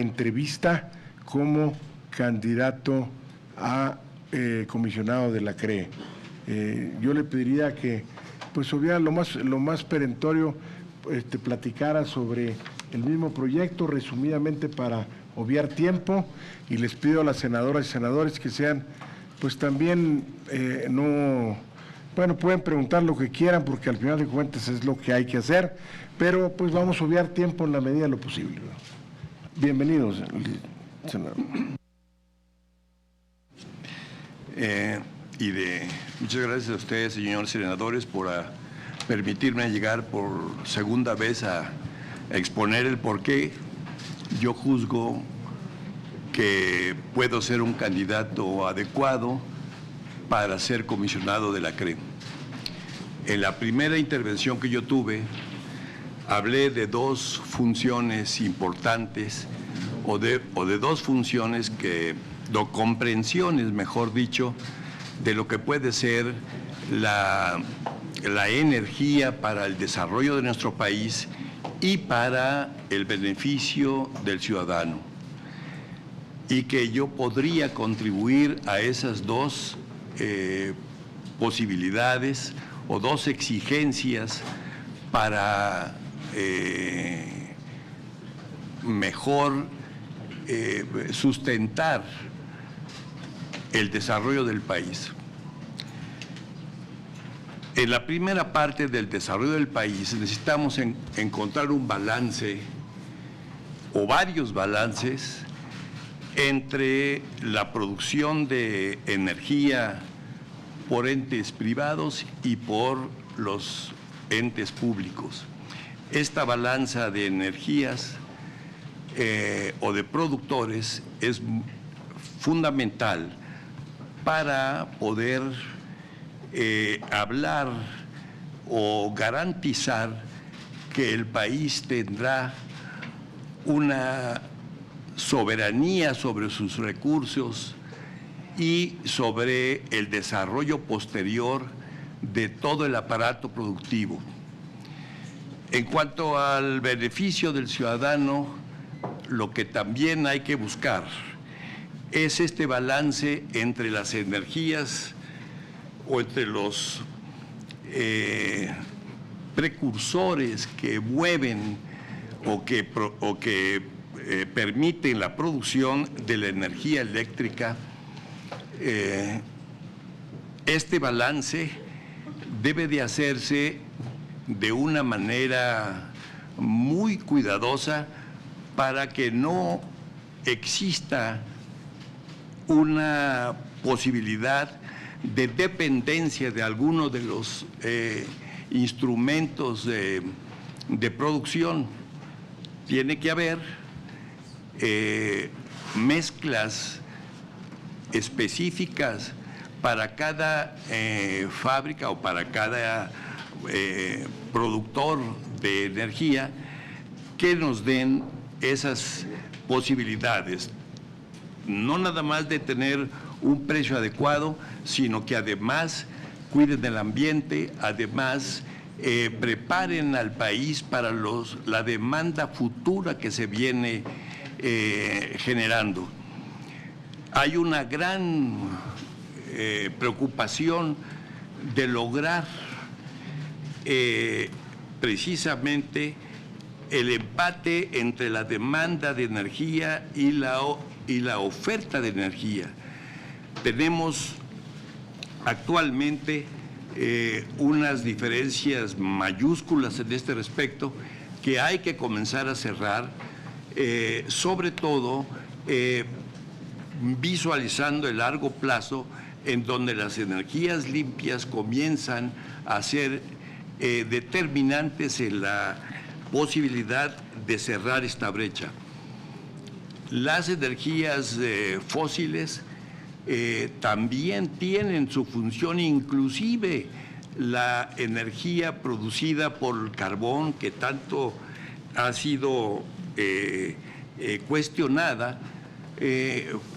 entrevista como candidato a comisionado de la CRE. Yo le pediría que, pues, hubiera lo más perentorio, platicara sobre el mismo proyecto, resumidamente para obviar tiempo, y les pido a las senadoras y senadores que sean, pues también, bueno, pueden preguntar lo que quieran, porque al final de cuentas es lo que hay que hacer, pero pues vamos a obviar tiempo en la medida de lo posible, ¿no? Bienvenidos, senador. Muchas gracias a ustedes, señores senadores, por permitirme llegar por segunda vez a exponer el por qué yo juzgo que puedo ser un candidato adecuado para ser comisionado de la CRE. En la primera intervención que yo tuve, hablé de dos funciones importantes, o de dos funciones comprensiones, mejor dicho, de lo que puede ser la energía para el desarrollo de nuestro país y para el beneficio del ciudadano. Y que yo podría contribuir a esas dos posibilidades o dos exigencias para mejor sustentar el desarrollo del país. En la primera parte del desarrollo del país necesitamos encontrar un balance o varios balances entre la producción de energía por entes privados y por los entes públicos. Esta balanza de energías o de productores es fundamental para poder hablar o garantizar que el país tendrá una soberanía sobre sus recursos y sobre el desarrollo posterior de todo el aparato productivo. En cuanto al beneficio del ciudadano, lo que también hay que buscar es este balance entre las energías o entre los precursores que mueven o que permiten la producción de la energía eléctrica. Este balance debe de hacerse de una manera muy cuidadosa para que no exista una posibilidad de dependencia de algunos de los instrumentos de producción. Tiene que haber mezclas específicas para cada fábrica o para cada productor de energía que nos den esas posibilidades. No nada más de tener un precio adecuado, sino que además cuiden del ambiente, además preparen al país para la demanda futura que se viene generando. Hay una gran preocupación de lograr precisamente el empate entre la demanda de energía y la oferta de energía. Tenemos actualmente unas diferencias mayúsculas en este respecto que hay que comenzar a cerrar, sobre todo visualizando el largo plazo, en donde las energías limpias comienzan a ser determinantes en la posibilidad de cerrar esta brecha. Las energías fósiles también tienen su función, inclusive la energía producida por el carbón, que tanto ha sido cuestionada,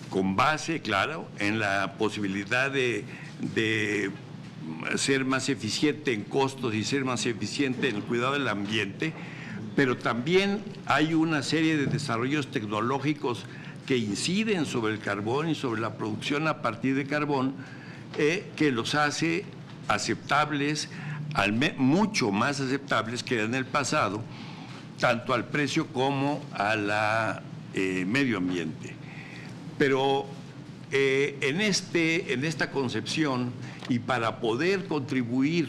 con base, claro, en la posibilidad de ser más eficiente en costos y ser más eficiente en el cuidado del ambiente, pero también hay una serie de desarrollos tecnológicos que inciden sobre el carbón y sobre la producción a partir de carbón, que los hace aceptables, mucho más aceptables que en el pasado, tanto al precio como a la medio ambiente. Pero en esta concepción, y para poder contribuir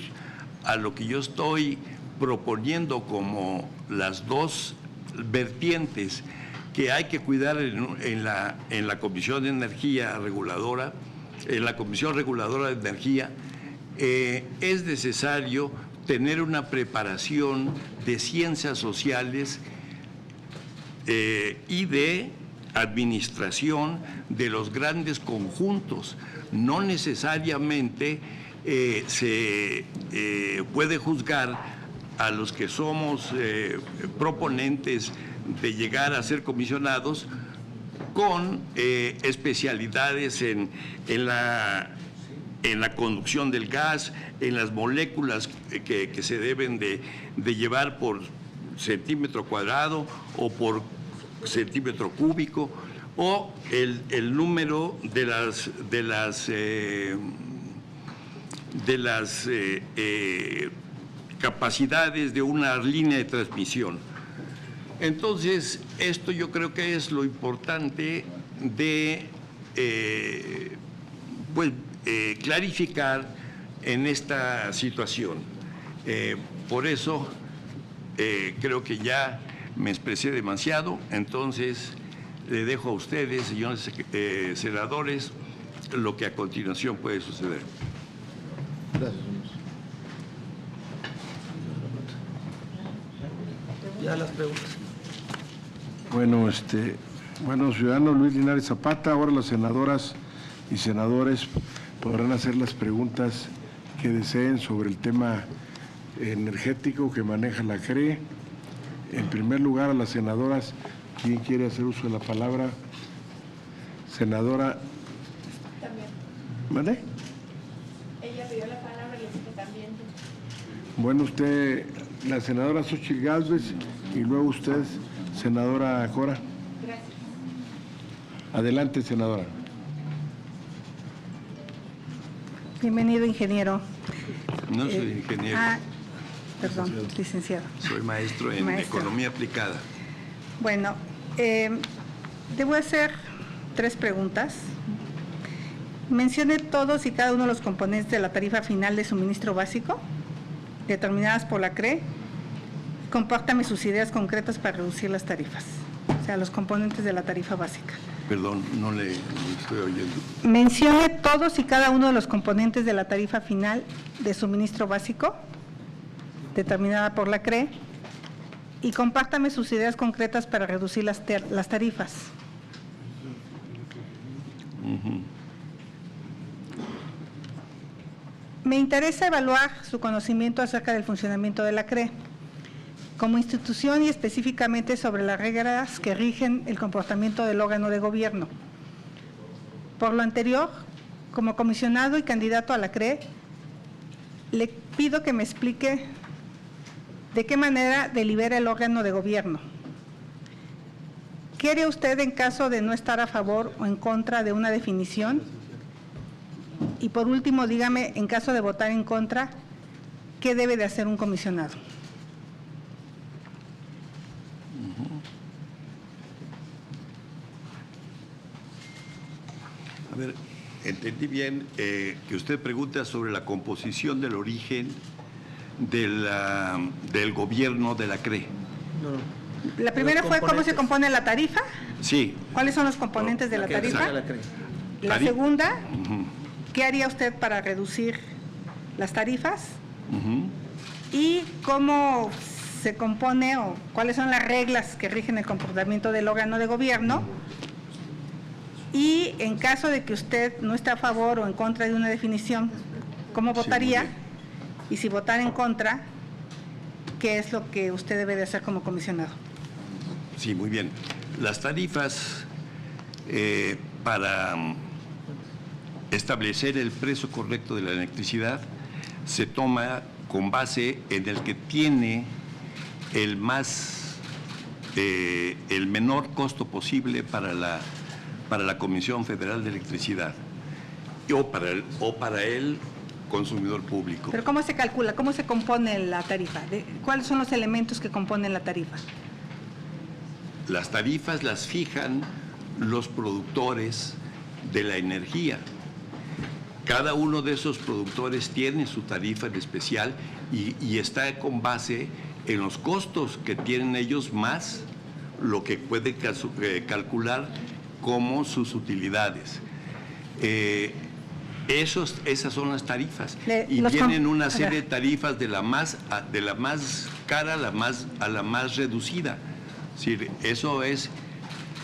a lo que yo estoy proponiendo como las dos vertientes que hay que cuidar en la Comisión de Energía Reguladora, en la Comisión Reguladora de Energía, es necesario tener una preparación de ciencias sociales y de administración de los grandes conjuntos. No necesariamente se puede juzgar a los que somos proponentes de llegar a ser comisionados con especialidades en la conducción del gas, en las moléculas que se deben de llevar por centímetro cuadrado o por centímetro cúbico, o el número de las capacidades de una línea de transmisión. Entonces, esto yo creo que es lo importante de clarificar en esta situación. Por eso creo que ya me expresé demasiado, entonces le dejo a ustedes, señores senadores, lo que a continuación puede suceder. Gracias. Ya las preguntas. Bueno, ciudadano Luis Linares Zapata, ahora las senadoras y senadores podrán hacer las preguntas que deseen sobre el tema energético que maneja la CRE. En primer lugar, a las senadoras, ¿quién quiere hacer uso de la palabra? Senadora. También. ¿Vale? Ella pidió la palabra y le dije también. Bueno, usted, la senadora Xóchitl Gálvez, y luego usted, senadora Cora. Gracias. Adelante, senadora. Bienvenido, ingeniero. No soy ingeniero. Perdón, licenciado. Soy maestro en economía aplicada. Bueno, debo hacer 3 preguntas. Mencione todos y cada uno de los componentes de la tarifa final de suministro básico, determinadas por la CRE. Compártame sus ideas concretas para reducir las tarifas, o sea, los componentes de la tarifa básica. Perdón, no le estoy oyendo. Mencione todos y cada uno de los componentes de la tarifa final de suministro básico, determinada por la CRE, y compártame sus ideas concretas para reducir las tarifas. Me interesa evaluar su conocimiento acerca del funcionamiento de la CRE como institución y específicamente sobre las reglas que rigen el comportamiento del órgano de gobierno. Por lo anterior, como comisionado y candidato a la CRE, le pido que me explique de qué manera delibera el órgano de gobierno. ¿Qué haría usted en caso de no estar a favor o en contra de una definición? Y por último, dígame, en caso de votar en contra, ¿qué debe de hacer un comisionado? A ver, entendí bien que usted pregunta sobre la composición del origen del gobierno de la CRE. No. La primera fue cómo se compone la tarifa. Sí. ¿Cuáles son los componentes de la tarifa? La segunda, ¿qué haría usted para reducir las tarifas? Y cómo se compone o cuáles son las reglas que rigen el comportamiento del órgano de gobierno. Y en caso de que usted no esté a favor o en contra de una definición, ¿cómo votaría? Sí, y si votar en contra, ¿qué es lo que usted debe de hacer como comisionado? Sí, muy bien. Las tarifas para establecer el precio correcto de la electricidad se toma con base en el que tiene el menor costo posible para la Comisión Federal de Electricidad o para el consumidor público. ¿Pero cómo se calcula? ¿Cómo se compone la tarifa? ¿Cuáles son los elementos que componen la tarifa? Las tarifas las fijan los productores de la energía. Cada uno de esos productores tiene su tarifa en especial y está con base en los costos que tienen ellos más lo que puede calcular como sus utilidades. Esas son las tarifas y tienen una serie de tarifas de la más cara a la más reducida. Es decir, eso es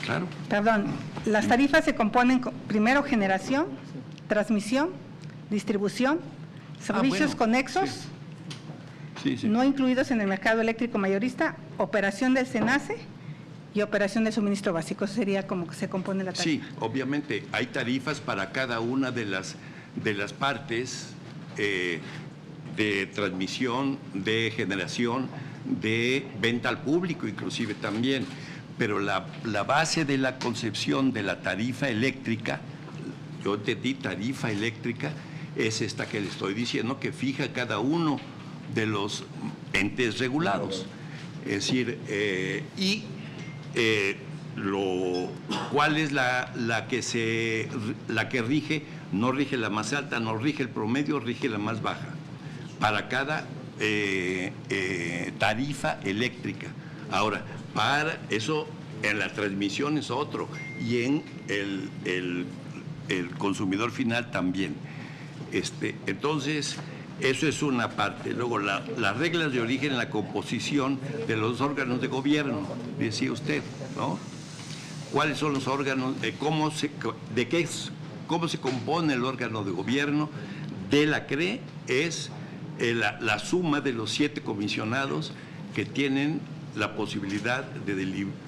claro. Perdón, las tarifas se componen primero generación, transmisión, distribución, servicios conexos, sí, no incluidos en el mercado eléctrico mayorista, operación del SENACE y operación del suministro básico. Eso sería como que se compone la tarifa. Sí, obviamente hay tarifas para cada una de las partes de transmisión, de generación, de venta al público inclusive también, pero la base de la concepción de la tarifa eléctrica, yo entendí tarifa eléctrica, es esta que le estoy diciendo, que fija cada uno de los entes regulados. Es decir, ¿cuál es la que rige? No rige la más alta, no rige el promedio, rige la más baja para cada tarifa eléctrica. Ahora, para eso en la transmisión es otro y en el consumidor final también. Entonces, eso es una parte. Luego, las reglas de origen en la composición de los órganos de gobierno, decía usted, ¿no? ¿Cuáles son los órganos? ¿Cómo se compone el órgano de gobierno de la CRE? Es la suma de los 7 comisionados que tienen la posibilidad de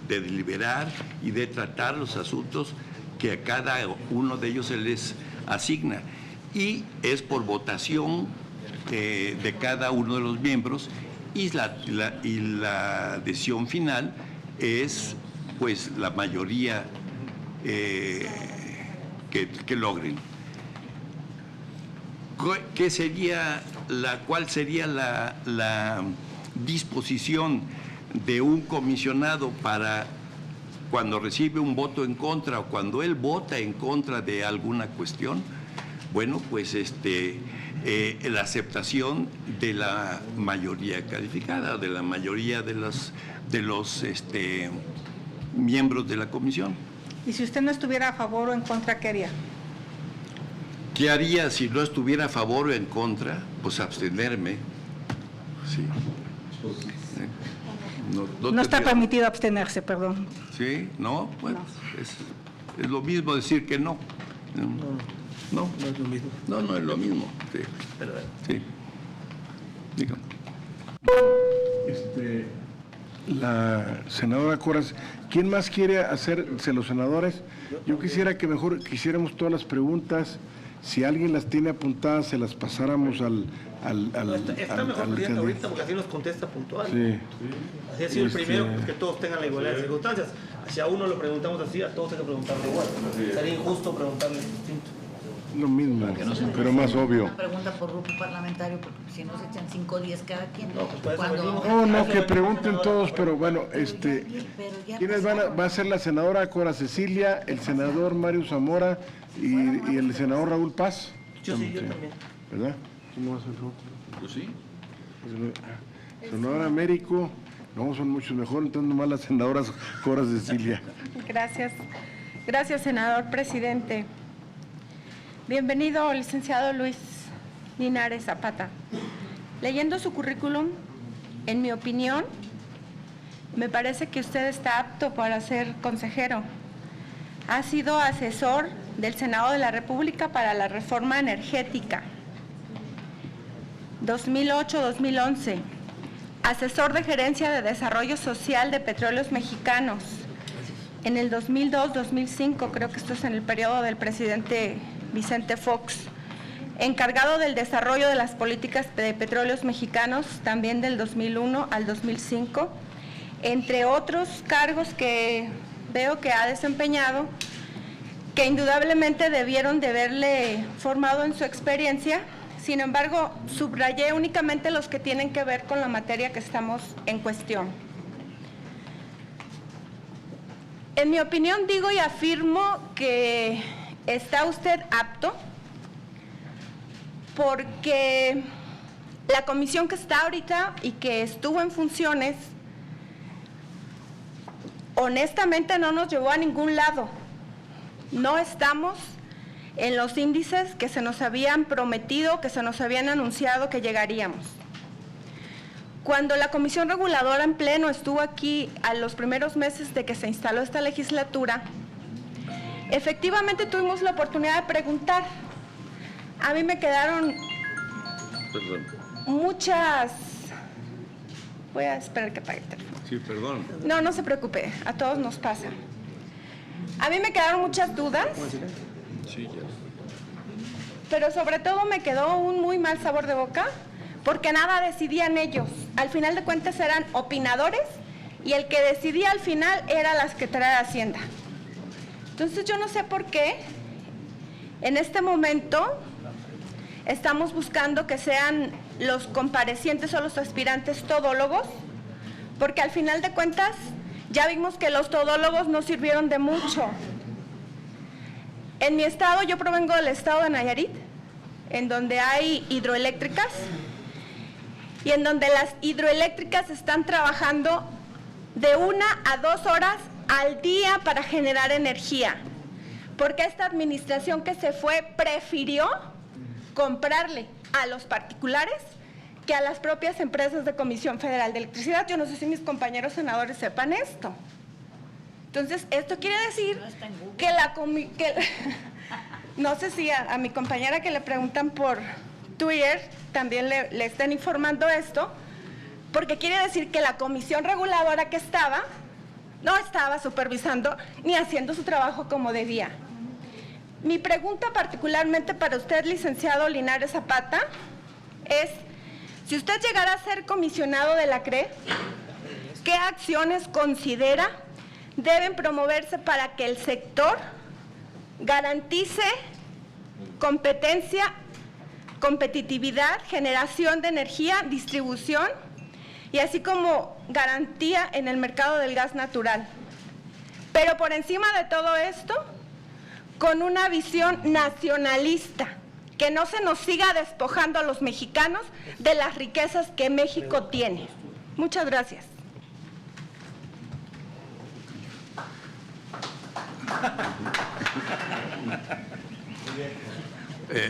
deliberar y de tratar los asuntos que a cada uno de ellos se les asigna. Y es por votación de cada uno de los miembros y la decisión final es pues la mayoría que logren. ¿Cuál sería la disposición de un comisionado para cuando recibe un voto en contra o cuando él vota en contra de alguna cuestión? Bueno, pues la aceptación de la mayoría calificada, de la mayoría de los miembros de la comisión. ¿Y si usted no estuviera a favor o en contra, qué haría? ¿Qué haría si no estuviera a favor o en contra? Pues abstenerme. Sí. No está permitido abstenerse, perdón. Sí, no, bueno, es lo mismo decir que no. No es lo mismo. No es lo mismo. Sí. Pero, Sí. Dígame. La senadora Coras, ¿quién más quiere hacerse los senadores? Yo quisiera que mejor quisiéramos todas las preguntas. Si alguien las tiene apuntadas, se las pasáramos está mejor presidente ahorita porque así nos contesta puntual. Sí. Así ha sido el primero, pues, que todos tengan la igualdad de circunstancias. Si a uno lo preguntamos así, a todos hay que preguntarle igual. Sería injusto preguntarle distinto. Lo mismo, pero más obvio. Una pregunta por grupo parlamentario, porque si no se echan 5 o 10 cada quien. No, pues para eso Cuando- venimos. No, que pregunten todos, pero bueno, Pero ya ¿quiénes va a ser la senadora Cora Cecilia, el senador Mario Zamora y el senador Raúl Paz? Yo también. ¿Verdad? ¿Cómo va a ser tú? Pues sí. Senador Américo, no, son muchos mejor, entonces nomás la senadora Cora Cecilia. Gracias. Gracias, senador presidente. Bienvenido, licenciado Luis Linares Zapata. Leyendo su currículum, en mi opinión, me parece que usted está apto para ser consejero. Ha sido asesor del Senado de la República para la reforma energética 2008-2011, asesor de gerencia de desarrollo social de Petróleos Mexicanos en el 2002-2005, creo que esto es en el periodo del presidente Vicente Fox, encargado del desarrollo de las políticas de petróleos mexicanos, también del 2001 al 2005, entre otros cargos que veo que ha desempeñado, que indudablemente debieron de haberle formado en su experiencia. Sin embargo, subrayé únicamente los que tienen que ver con la materia que estamos en cuestión. En mi opinión, digo y afirmo que está usted apto, porque la comisión que está ahorita y que estuvo en funciones, honestamente no nos llevó a ningún lado. No estamos en los índices que se nos habían prometido, que se nos habían anunciado que llegaríamos. Cuando la Comisión Reguladora en pleno estuvo aquí a los primeros meses de que se instaló esta legislatura, efectivamente tuvimos la oportunidad de preguntar. A mí me quedaron muchas... Voy a esperar que apague el teléfono. Sí, perdón. No, no se preocupe, a todos nos pasa. A mí me quedaron muchas dudas, Sí, ya. pero sobre todo me quedó un muy mal sabor de boca, porque nada decidían ellos. Al final de cuentas eran opinadores y el que decidía al final era la Secretaría de Hacienda. Entonces yo no sé por qué en este momento estamos buscando que sean los comparecientes o los aspirantes todólogos, porque al final de cuentas ya vimos que los todólogos no sirvieron de mucho. En mi estado, yo provengo del estado de Nayarit, en donde hay hidroeléctricas y en donde las hidroeléctricas están trabajando de 1 a 2 horas al día para generar energía, porque esta administración que se fue prefirió comprarle a los particulares que a las propias empresas de Comisión Federal de Electricidad. Yo no sé si mis compañeros senadores sepan esto. Entonces, esto quiere decir que no sé si a mi compañera que le preguntan por Twitter también le están informando esto, porque quiere decir que la comisión reguladora que estaba, no estaba supervisando ni haciendo su trabajo como debía. Mi pregunta particularmente para usted, licenciado Linares Zapata, es: si usted llegara a ser comisionado de la CRE, ¿qué acciones considera deben promoverse para que el sector garantice competencia, competitividad, generación de energía, distribución y así como garantía en el mercado del gas natural? Pero por encima de todo esto, con una visión nacionalista, que no se nos siga despojando a los mexicanos de las riquezas que México tiene. Muchas gracias.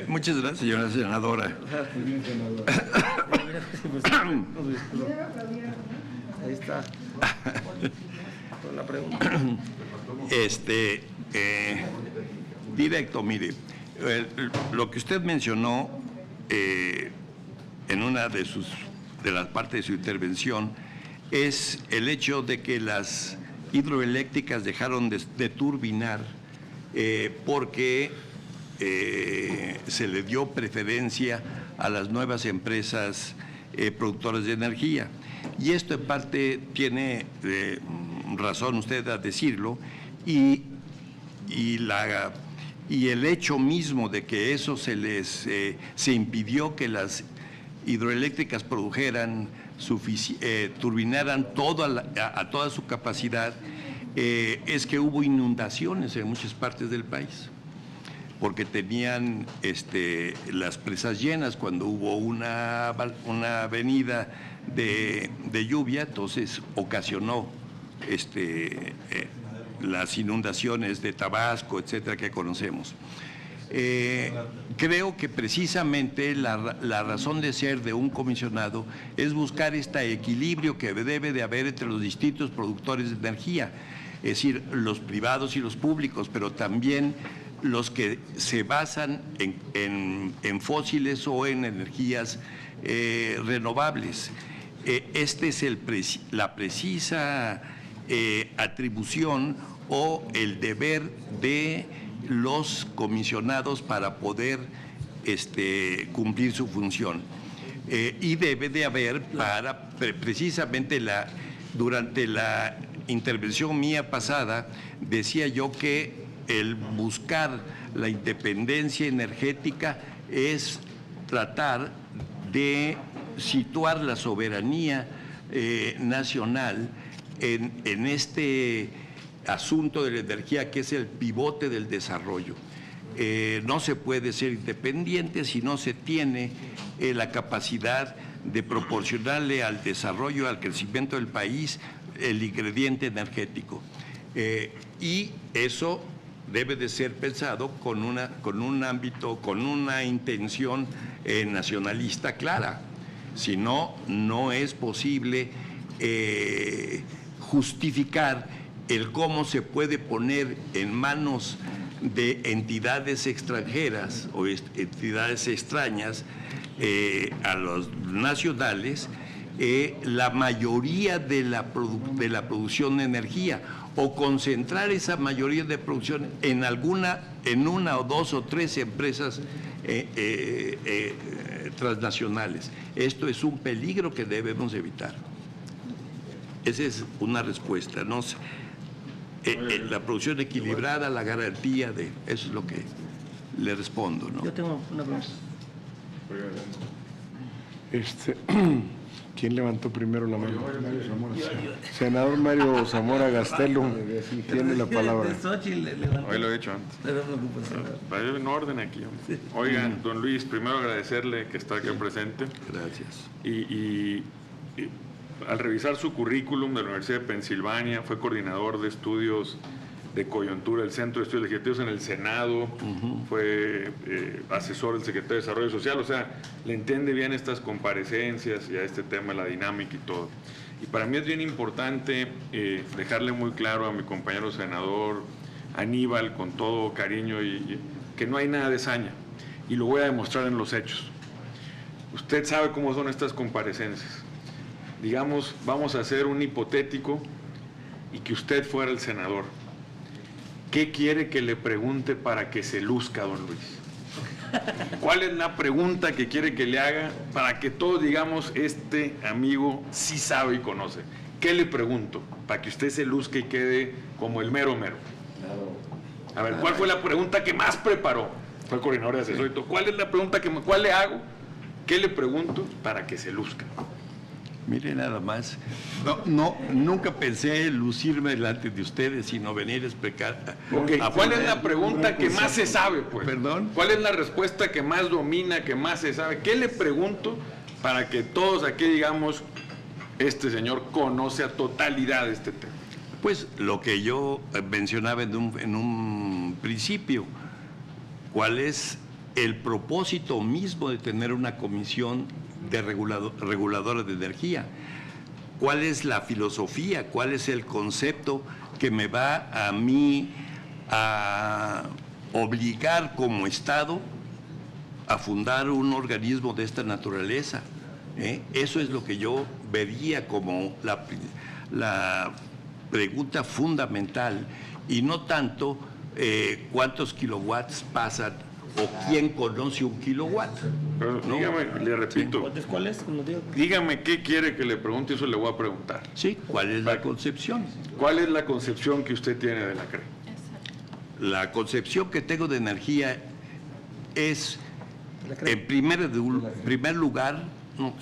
Muchas gracias, señora senadora. Ahí está. Con la pregunta. Directo, mire, lo que usted mencionó en una de las partes de su intervención es el hecho de que las hidroeléctricas dejaron de turbinar porque se le dio preferencia a las nuevas empresas productoras de energía. Y esto en parte tiene razón usted a decirlo, y el hecho mismo de que eso se impidió que las hidroeléctricas produjeran, turbinaran a toda su capacidad, es que hubo inundaciones en muchas partes del país, porque tenían las presas llenas cuando hubo una avenida de lluvia, entonces ocasionó las inundaciones de Tabasco, etcétera, que conocemos. Creo que precisamente la razón de ser de un comisionado es buscar este equilibrio que debe de haber entre los distintos productores de energía, es decir, los privados y los públicos, pero también los que se basan en fósiles o en energías renovables. Este es la precisa atribución o el deber de los comisionados para poder cumplir su función. Y debe de haber precisamente durante la intervención mía pasada, decía yo que el buscar la independencia energética es tratar de situar la soberanía nacional en este asunto de la energía que es el pivote del desarrollo. No se puede ser independiente si no se tiene la capacidad de proporcionarle al desarrollo, al crecimiento del país, el ingrediente energético. Y eso debe de ser pensado con un ámbito, con una intención nacionalista clara. Si no, no es posible justificar el cómo se puede poner en manos de entidades extranjeras o entidades extrañas a los nacionales la mayoría de la producción de energía, o concentrar esa mayoría de producción en una o dos o tres empresas transnacionales. Esto es un peligro que debemos evitar. Esa es una respuesta, ¿no? La producción equilibrada, la garantía de... Eso es lo que le respondo, ¿no? Yo tengo una pregunta. ¿Quién levantó primero la mano? Senador Mario Zamora Gastelum tiene la palabra. Hoy lo he hecho antes. Para ir en orden aquí. Oiga, don Luis, primero agradecerle que está aquí presente. Gracias. Y al revisar su currículum de la Universidad de Pensilvania, fue coordinador de estudios de coyuntura del Centro de Estudios Legislativos en el Senado, fue asesor del Secretario de Desarrollo Social, o sea, le entiende bien estas comparecencias y a este tema, la dinámica y todo. Y para mí es bien importante dejarle muy claro a mi compañero senador Aníbal, con todo cariño, que no hay nada de saña, y lo voy a demostrar en los hechos. Usted sabe cómo son estas comparecencias. Digamos, vamos a hacer un hipotético y que usted fuera el senador. ¿Qué quiere que le pregunte para que se luzca, don Luis? ¿Cuál es la pregunta que quiere que le haga para que todos digamos, este amigo sí sabe y conoce? ¿Qué le pregunto para que usted se luzca y quede como el mero mero? A ver, ¿cuál fue la pregunta que más preparó? Fue coordinador de asesor y todo. ¿Cuál es la pregunta cuál le hago? ¿Qué le pregunto para que se luzca? Mire, nada más, nunca pensé lucirme delante de ustedes, sino venir a explicar. Okay. ¿Cuál es la pregunta que más se sabe, pues? ¿Perdón? ¿Cuál es la respuesta que más domina, que más se sabe? ¿Qué le pregunto para que todos aquí digamos, este señor conoce a totalidad este tema? Pues lo que yo mencionaba en un principio, ¿cuál es el propósito mismo de tener una comisión de reguladora de energía? ¿Cuál es la filosofía? ¿Cuál es el concepto que me va a mí a obligar como Estado a fundar un organismo de esta naturaleza? Eso es lo que yo vería como la pregunta fundamental, y no tanto cuántos kilowatts pasan o quién conoce un kilowatt. Pero ¿no? Dígame, le repito. ¿Cuál es? Dígame qué quiere que le pregunte, eso le voy a preguntar. Sí, ¿cuál es la concepción? ¿Cuál es la concepción que usted tiene de la CRE? La concepción que tengo de energía es, en primer lugar,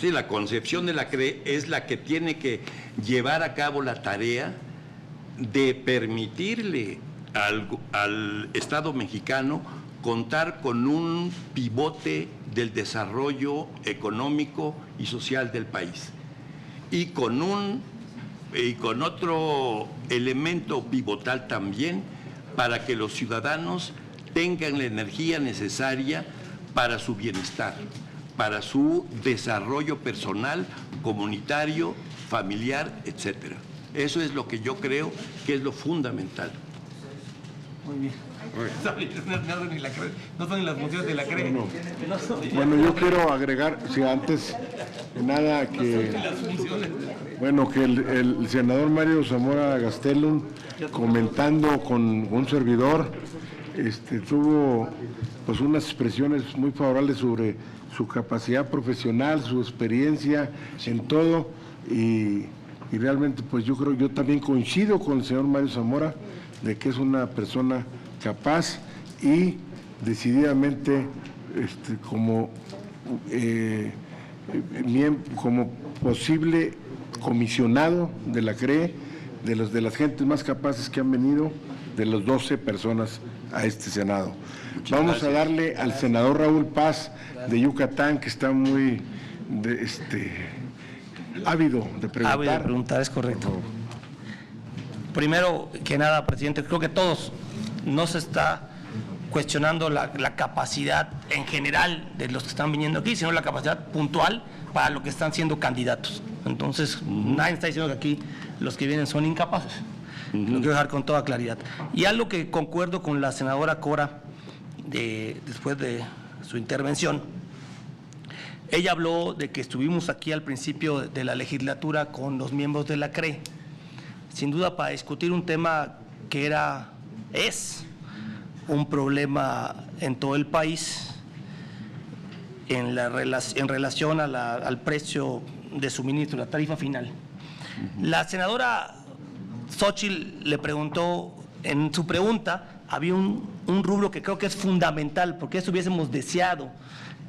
la concepción de la CRE es la que tiene que llevar a cabo la tarea de permitirle al Estado mexicano contar con un pivote del desarrollo económico y social del país, y con otro elemento pivotal también, para que los ciudadanos tengan la energía necesaria para su bienestar, para su desarrollo personal, comunitario, familiar, etcétera. Eso es lo que yo creo que es lo fundamental. Muy bien. No son ni las funciones de la CRE. Bueno, yo quiero agregar, si antes de nada, que el senador Mario Zamora Gastelum, comentando con un servidor, tuvo pues unas expresiones muy favorables sobre su capacidad profesional, su experiencia en todo, y realmente pues yo también coincido con el señor Mario Zamora de que es una persona capaz y decididamente como posible comisionado de la CRE, de las gentes más capaces que han venido, de las 12 personas a este Senado. Vamos a darle al senador Raúl Paz de Yucatán, que está muy ávido de preguntar. Ávido de preguntar, es correcto. Primero que nada, presidente, creo que todos no se está cuestionando la capacidad en general de los que están viniendo aquí, sino la capacidad puntual para lo que están siendo candidatos. Entonces, nadie está diciendo que aquí los que vienen son incapaces. Lo quiero dejar con toda claridad. Y algo que concuerdo con la senadora Cora, después de su intervención, ella habló de que estuvimos aquí al principio de la legislatura con los miembros de la CRE, sin duda para discutir un tema que es un problema en todo el país en relación al precio de suministro, la tarifa final. La senadora Xóchitl le preguntó, en su pregunta, había un rubro que creo que es fundamental, porque eso hubiésemos deseado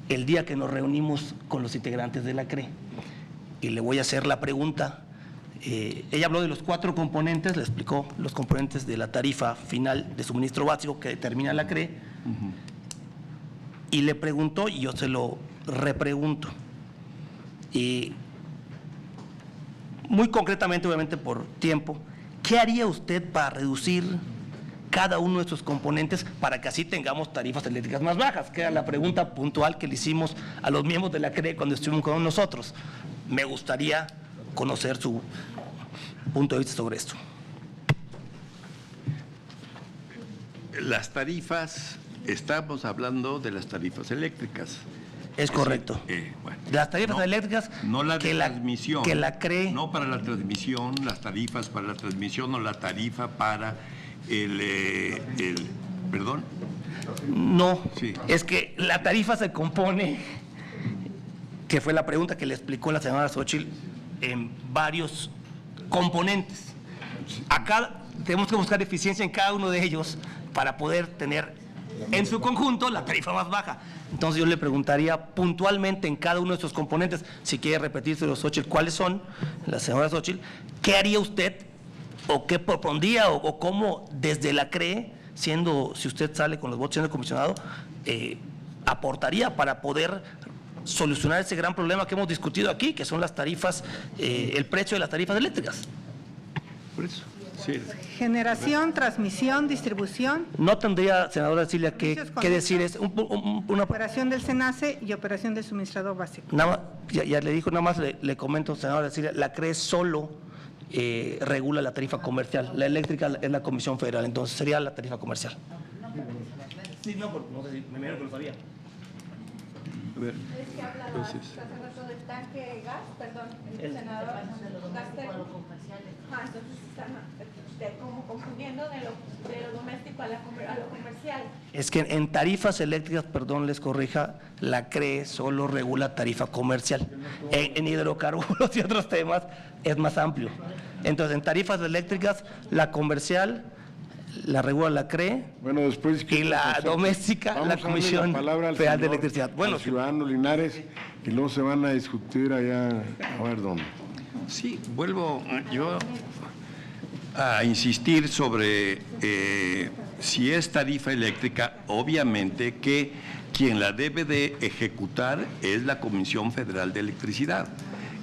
el día que nos reunimos con los integrantes de la CRE. Y le voy a hacer la pregunta. Ella habló de los 4 componentes, le explicó los componentes de la tarifa final de suministro básico que determina la CRE, y le preguntó, y yo se lo repregunto, y muy concretamente, obviamente por tiempo, ¿qué haría usted para reducir cada uno de estos componentes para que así tengamos tarifas eléctricas más bajas? Que era la pregunta puntual que le hicimos a los miembros de la CRE cuando estuvimos con nosotros. Me gustaría conocer su punto de vista sobre esto. Las tarifas, estamos hablando de las tarifas eléctricas. Es correcto. Bueno, las tarifas eléctricas no la de transmisión, que la CRE, no para la transmisión, las tarifas para la transmisión o la tarifa para perdón. No, sí. Es que la tarifa se compone, que fue la pregunta que le explicó la senadora Xóchitl, en varios componentes. Acá tenemos que buscar eficiencia en cada uno de ellos para poder tener en su conjunto la tarifa más baja. Entonces yo le preguntaría puntualmente en cada uno de estos componentes, si quiere repetirse los Xóchitl, cuáles son, la senadora Xóchitl, ¿qué haría usted o qué propondría o cómo desde la CRE, si usted sale con los votos siendo comisionado, aportaría para poder solucionar ese gran problema que hemos discutido aquí, que son las tarifas, el precio de las tarifas eléctricas? Por eso, sí. Generación, transmisión, distribución. No tendría, senadora Cecilia, que decir, es una operación del SENACE y operación del suministrador básico. Nada más, ya le dijo, nada más le comento, senadora Cecilia, la CRE solo regula la tarifa comercial, la eléctrica es la Comisión Federal, entonces sería la tarifa comercial. Sí, no sé si me que lo sabía. A ver, Es que hablaba hace rato del tanque de gas, perdón, el senador entonces están como confundiendo de lo doméstico a lo comercial. Es que en tarifas eléctricas, perdón, les corrija, la CRE solo regula tarifa comercial. En hidrocarburos y otros temas es más amplio. Entonces, en tarifas eléctricas, la comercial la regula la CRE, bueno, después y la doméstica, la Comisión Federal de Electricidad. Bueno, ciudadano Linares, y luego se van a discutir allá, a ver dónde. Sí, vuelvo yo a insistir sobre si es tarifa eléctrica, obviamente que quien la debe de ejecutar es la Comisión Federal de Electricidad.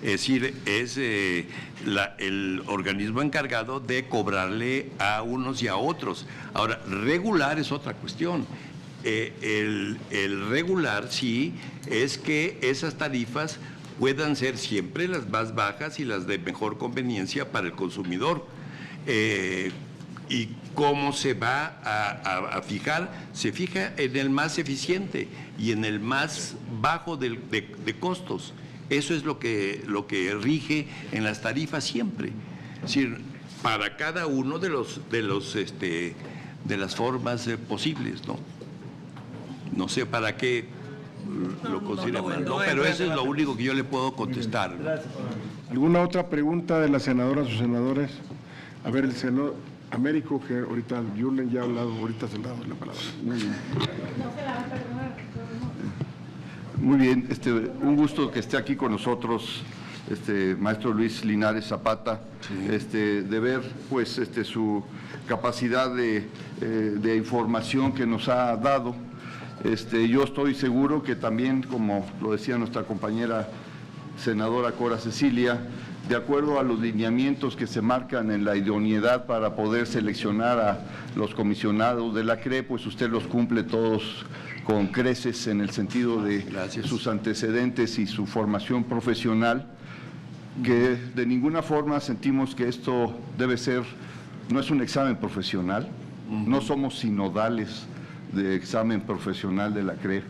Es decir, es el organismo encargado de cobrarle a unos y a otros. Ahora, regular es otra cuestión. El regular, sí, es que esas tarifas puedan ser siempre las más bajas y las de mejor conveniencia para el consumidor. ¿Y cómo se va a fijar? Se fija en el más eficiente y en el más bajo de costos. Eso es lo que rige en las tarifas siempre. Es decir, para cada uno de de las formas posibles, ¿no? No sé para qué lo considera mal, ¿no? Pero eso es lo único que yo le puedo contestar. ¿Alguna otra pregunta de las senadoras o senadores? A ver, el senador Américo, que ahorita Julen ya ha hablado, ahorita se le da la palabra. Muy bien, un gusto que esté aquí con nosotros, maestro Luis Linares Zapata, de ver pues su capacidad de información que nos ha dado. Yo estoy seguro que también, como lo decía nuestra compañera senadora Cora Cecilia, de acuerdo a los lineamientos que se marcan en la idoneidad para poder seleccionar a los comisionados de la CRE, pues usted los cumple todos con creces en el sentido de sus antecedentes y su formación profesional, que de ninguna forma sentimos que esto debe ser, no es un examen profesional, no somos sinodales de examen profesional de la CRE.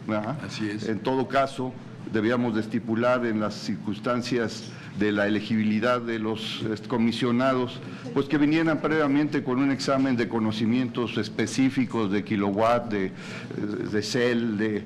Así es. En todo caso, debíamos de estipular en las circunstancias de la elegibilidad de los comisionados, pues que vinieran previamente con un examen de conocimientos específicos de kilowatt, de cel, de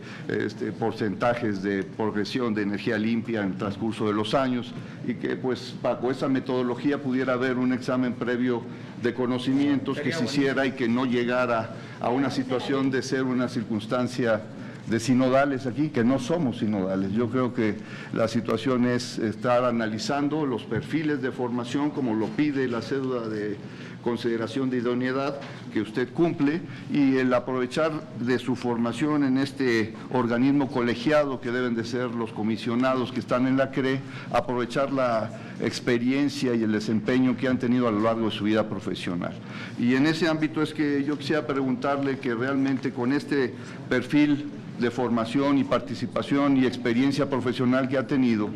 porcentajes de progresión de energía limpia en el transcurso de los años, y que pues bajo esa metodología pudiera haber un examen previo de conocimientos que se hiciera y que no llegara a una situación de ser una circunstancia de sinodales aquí, que no somos sinodales. Yo creo que la situación es estar analizando los perfiles de formación como lo pide la cédula de consideración de idoneidad que usted cumple, y el aprovechar de su formación en este organismo colegiado que deben de ser los comisionados que están en la CRE, aprovechar la experiencia y el desempeño que han tenido a lo largo de su vida profesional. Y en ese ámbito es que yo quisiera preguntarle que realmente con este perfil de formación y participación y experiencia profesional que ha tenido,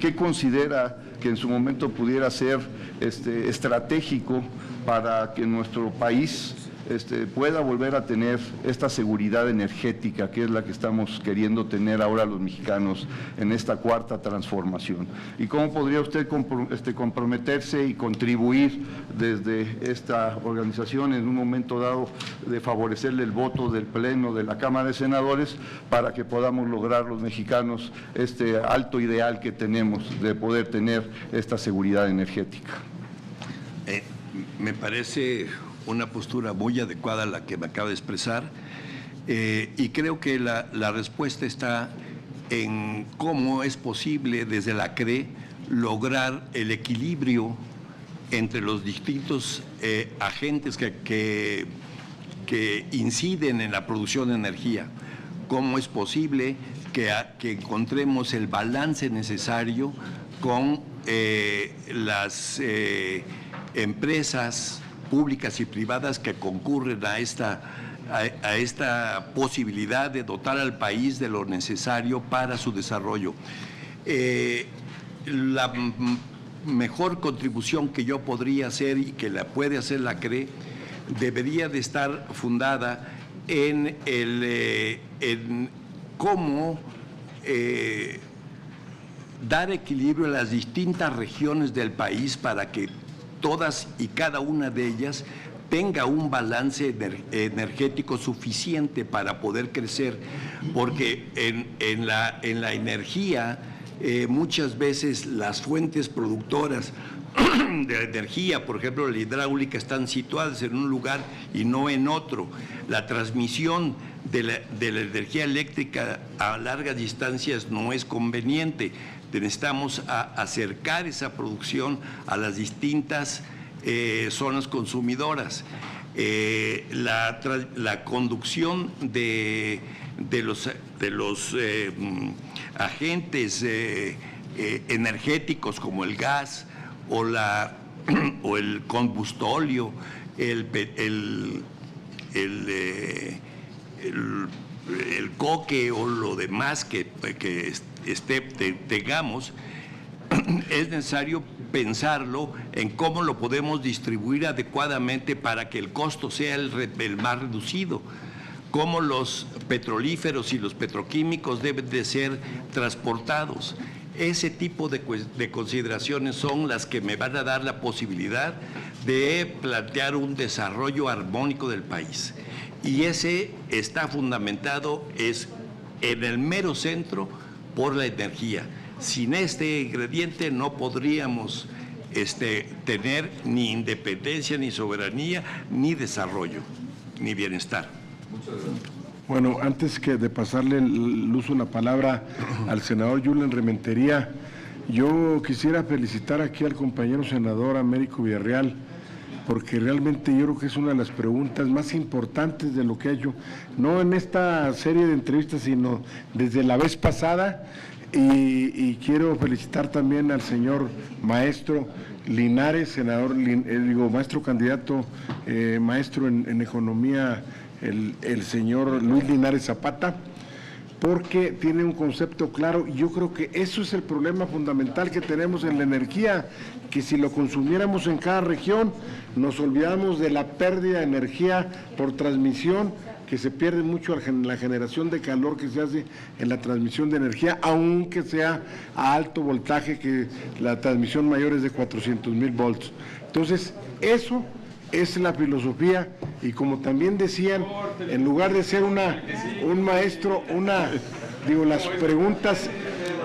¿qué considera que en su momento pudiera ser estratégico para que nuestro país pueda volver a tener esta seguridad energética que es la que estamos queriendo tener ahora los mexicanos en esta cuarta transformación? ¿Y cómo podría usted comprometerse y contribuir desde esta organización en un momento dado de favorecerle el voto del Pleno de la Cámara de Senadores para que podamos lograr los mexicanos este alto ideal que tenemos de poder tener esta seguridad energética? Me parece una postura muy adecuada a la que me acaba de expresar, y creo que la respuesta está en cómo es posible desde la CRE lograr el equilibrio entre los distintos agentes que inciden en la producción de energía. Cómo es posible que encontremos el balance necesario con las empresas públicas y privadas que concurren a esta posibilidad de dotar al país de lo necesario para su desarrollo. La mejor contribución que yo podría hacer y que la puede hacer la CRE debería de estar fundada en cómo dar equilibrio a las distintas regiones del país para que todas y cada una de ellas tenga un balance energético suficiente para poder crecer, porque en la energía muchas veces las fuentes productoras de la energía, por ejemplo la hidráulica, están situadas en un lugar y no en otro. La transmisión de la energía eléctrica a largas distancias no es conveniente. Necesitamos acercar esa producción a las distintas zonas consumidoras. La conducción de los agentes energéticos como el gas o el combustóleo, el coque o lo demás que tengamos, es necesario pensarlo en cómo lo podemos distribuir adecuadamente para que el costo sea el más reducido, cómo los petrolíferos y los petroquímicos deben de ser transportados. Ese tipo de consideraciones son las que me van a dar la posibilidad de plantear un desarrollo armónico del país. Y ese está fundamentado en el mero centro por la energía. Sin este ingrediente no podríamos tener ni independencia, ni soberanía, ni desarrollo, ni bienestar. Bueno, antes de pasarle el uso de la palabra al senador Julen Rementería, yo quisiera felicitar aquí al compañero senador Américo Villarreal, porque realmente yo creo que es una de las preguntas más importantes de lo que ha hecho, no en esta serie de entrevistas, sino desde la vez pasada, y quiero felicitar también al señor maestro Linares, senador, maestro candidato, maestro en economía, el señor Luis Linares Zapata, porque tiene un concepto claro, y yo creo que eso es el problema fundamental que tenemos en la energía, que si lo consumiéramos en cada región, nos olvidamos de la pérdida de energía por transmisión, que se pierde mucho en la generación de calor que se hace en la transmisión de energía, aunque sea a alto voltaje, que la transmisión mayor es de 400,000 volts. Entonces, eso es la filosofía, y como también decían, en lugar de ser un maestro, las preguntas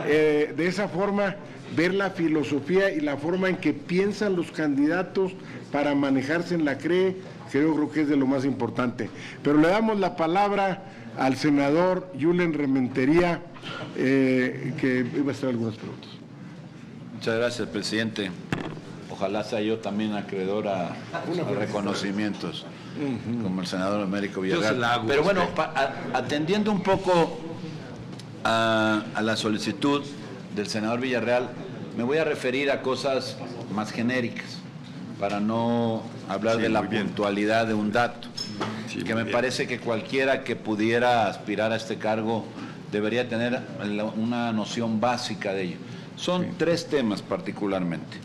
de esa forma, ver la filosofía y la forma en que piensan los candidatos para manejarse en la CRE, que yo creo que es de lo más importante. Pero le damos la palabra al senador Julen Rementería, que iba a hacer algunas preguntas. Muchas gracias, presidente. Ojalá sea yo también acreedor a reconocimientos, como el senador Américo Villarreal. Pero bueno, atendiendo un poco a la solicitud del senador Villarreal, me voy a referir a cosas más genéricas, para no hablar de la puntualidad de un dato, que me parece que cualquiera que pudiera aspirar a este cargo debería tener una noción básica de ello. Son tres temas particularmente.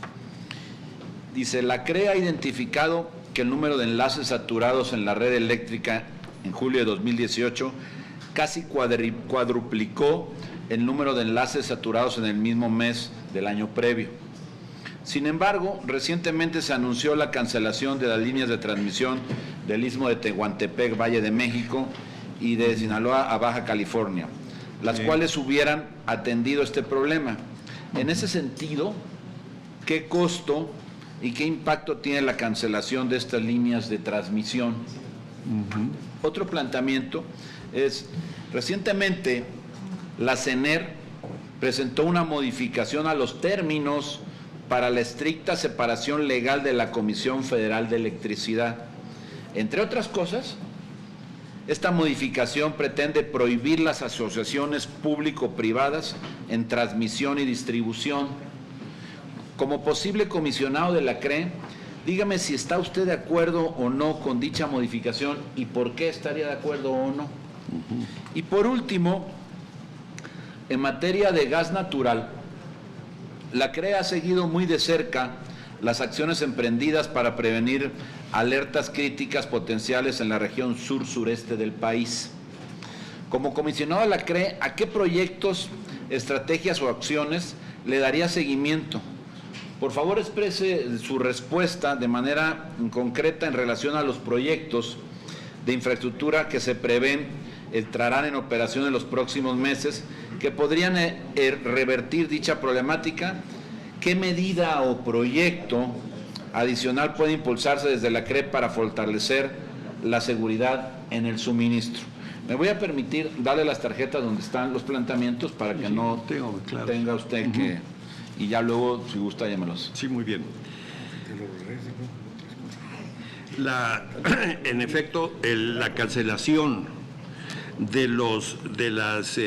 Dice, la CRE ha identificado que el número de enlaces saturados en la red eléctrica en julio de 2018 casi cuadruplicó el número de enlaces saturados en el mismo mes del año previo. Sin embargo, recientemente se anunció la cancelación de las líneas de transmisión del Istmo de Tehuantepec, Valle de México, y de Sinaloa a Baja California, las cuales hubieran atendido este problema. En ese sentido, ¿qué costo y qué impacto tiene la cancelación de estas líneas de transmisión? Otro planteamiento es, recientemente la CENER presentó una modificación a los términos para la estricta separación legal de la Comisión Federal de Electricidad. Entre otras cosas, esta modificación pretende prohibir las asociaciones público-privadas en transmisión y distribución. Como posible comisionado de la CRE, dígame si está usted de acuerdo o no con dicha modificación y por qué estaría de acuerdo o no. Y por último, en materia de gas natural, la CRE ha seguido muy de cerca las acciones emprendidas para prevenir alertas críticas potenciales en la región sur-sureste del país. Como comisionado de la CRE, ¿a qué proyectos, estrategias o acciones le daría seguimiento? Por favor, exprese su respuesta de manera concreta en relación a los proyectos de infraestructura que se prevén entrarán en operación en los próximos meses, que podrían revertir dicha problemática. ¿Qué medida o proyecto adicional puede impulsarse desde la CRE para fortalecer la seguridad en el suministro? Me voy a permitir darle las tarjetas donde están los planteamientos para que no tenga usted que... Y ya luego, si gusta, llámelos. Sí, muy bien. En efecto, la cancelación de las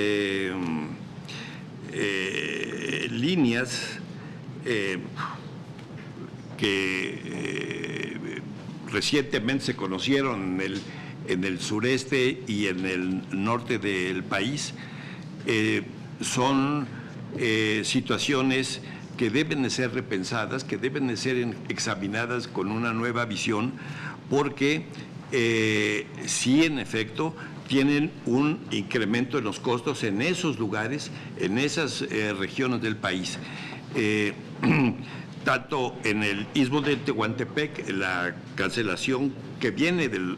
líneas que recientemente se conocieron en el sureste y en el norte del país, son situaciones que deben de ser repensadas, que deben de ser examinadas con una nueva visión, porque sí en efecto tienen un incremento en los costos en esos lugares, en esas regiones del país. Tanto en el Istmo de Tehuantepec, la cancelación que viene del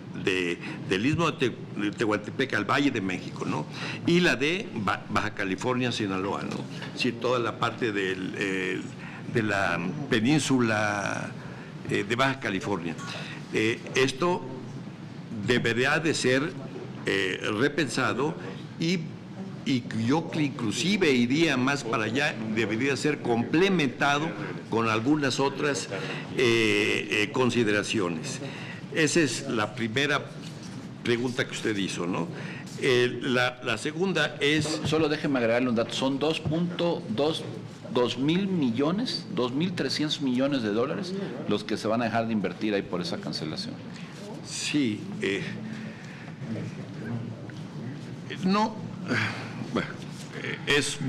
Istmo de Tehuantepec al Valle de México, ¿no? Y la de Baja California, Sinaloa, ¿no? Sí, toda la parte de la península de Baja California. Esto debería de ser repensado y yo inclusive iría más para allá, debería ser complementado con algunas otras consideraciones. Esa es la primera pregunta que usted hizo, ¿no? La segunda es... Solo déjeme agregarle un dato, son 2.000 millones, 2.300 millones de dólares los que se van a dejar de invertir ahí por esa cancelación. Sí, no... Bueno, es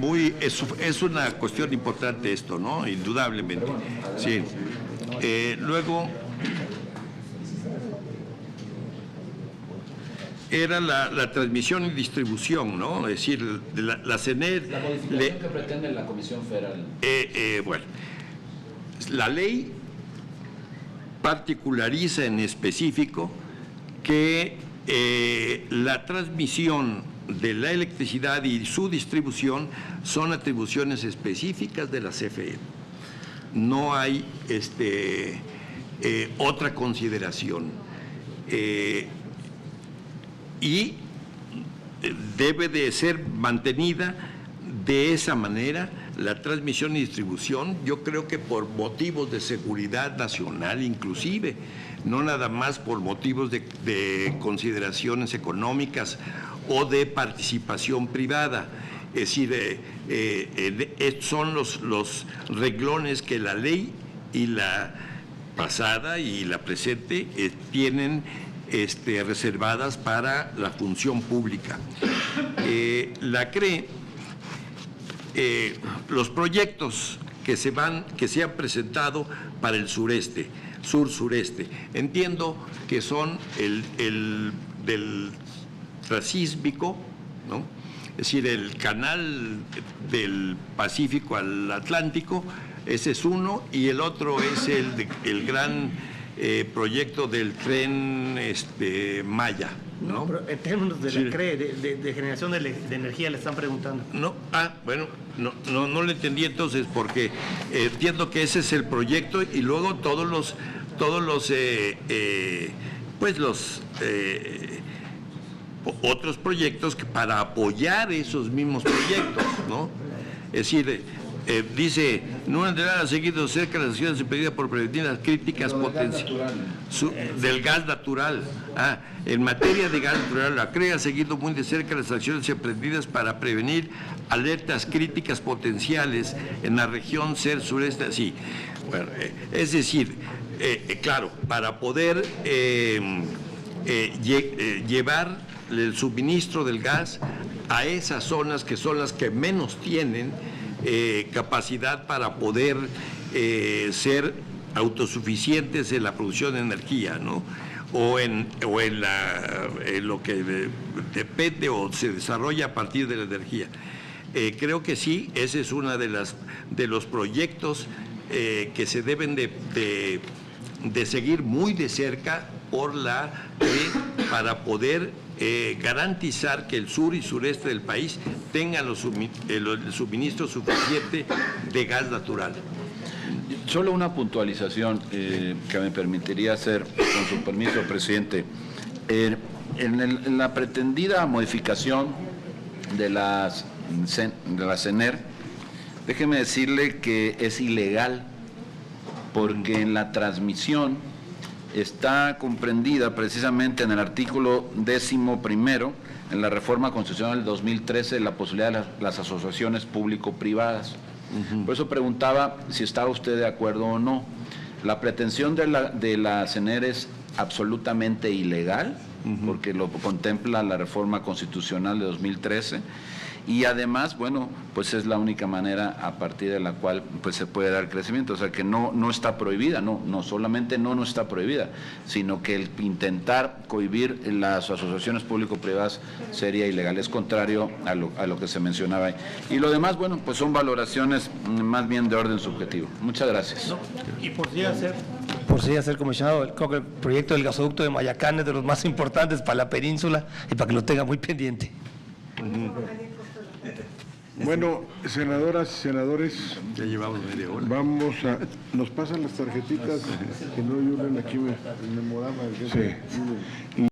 una cuestión importante esto, ¿no? Indudablemente. Sí. Luego, era la transmisión y distribución, ¿no? Es decir, la CENER... La modificación que pretende la Comisión Federal. Bueno, la ley particulariza en específico que la transmisión de la electricidad y su distribución son atribuciones específicas de la CFE. No hay otra consideración. Y debe de ser mantenida de esa manera la transmisión y distribución, yo creo que por motivos de seguridad nacional inclusive, no nada más por motivos de consideraciones económicas o de participación privada. Es decir, son los reglones que la ley y la pasada y la presente tienen reservadas para la función pública. La CRE, los proyectos que se han presentado para el sureste, sur-sureste, entiendo que son el del transísmico, ¿no? Es decir, el canal del Pacífico al Atlántico, ese es uno, y el otro es el gran proyecto del tren Maya, ¿no? Pero en términos de la CRE, de generación de energía, le están preguntando. No, bueno, no le entendí entonces, porque entiendo que ese es el proyecto y luego todos los otros proyectos que para apoyar esos mismos proyectos, ¿no? Es decir, dice, no han seguido cerca las acciones impedidas por prevenir las críticas potenciales del gas natural. En materia de gas natural, la CRE ha seguido muy de cerca las acciones emprendidas para prevenir alertas críticas potenciales en la región sureste. Sí, bueno, es decir, claro, para poder llevar el suministro del gas a esas zonas que son las que menos tienen capacidad para poder ser autosuficientes en la producción de energía, ¿no? O en lo que depende o se desarrolla a partir de la energía. Creo que sí, ese es uno de los proyectos que se deben de seguir muy de cerca por la para poder garantizar que el sur y sureste del país tengan el suministro suficiente de gas natural. Solo una puntualización que me permitiría hacer, con su permiso, presidente. En la pretendida modificación de la CENER, déjeme decirle que es ilegal, porque en la transmisión está comprendida precisamente en el artículo 11º, en la reforma constitucional del 2013, la posibilidad de las asociaciones público-privadas. Por eso preguntaba si estaba usted de acuerdo o no. La pretensión de la CENER es absolutamente ilegal porque lo contempla la reforma constitucional de 2013. Y además, bueno, pues es la única manera a partir de la cual pues se puede dar crecimiento, o sea que no está prohibida, no solamente no está prohibida, sino que el intentar cohibir las asociaciones público-privadas sería ilegal, es contrario a lo que se mencionaba ahí. Y lo demás, bueno, pues son valoraciones más bien de orden subjetivo. Muchas gracias. No, y por si hacer... Por si ser comisionado, creo que el proyecto del gasoducto de Mayacán es de los más importantes para la península y para que lo tenga muy pendiente. Bueno, senadoras y senadores, ya llevamos media hora. Nos pasan las tarjetitas que no ayudan aquí, me memorama. Sí.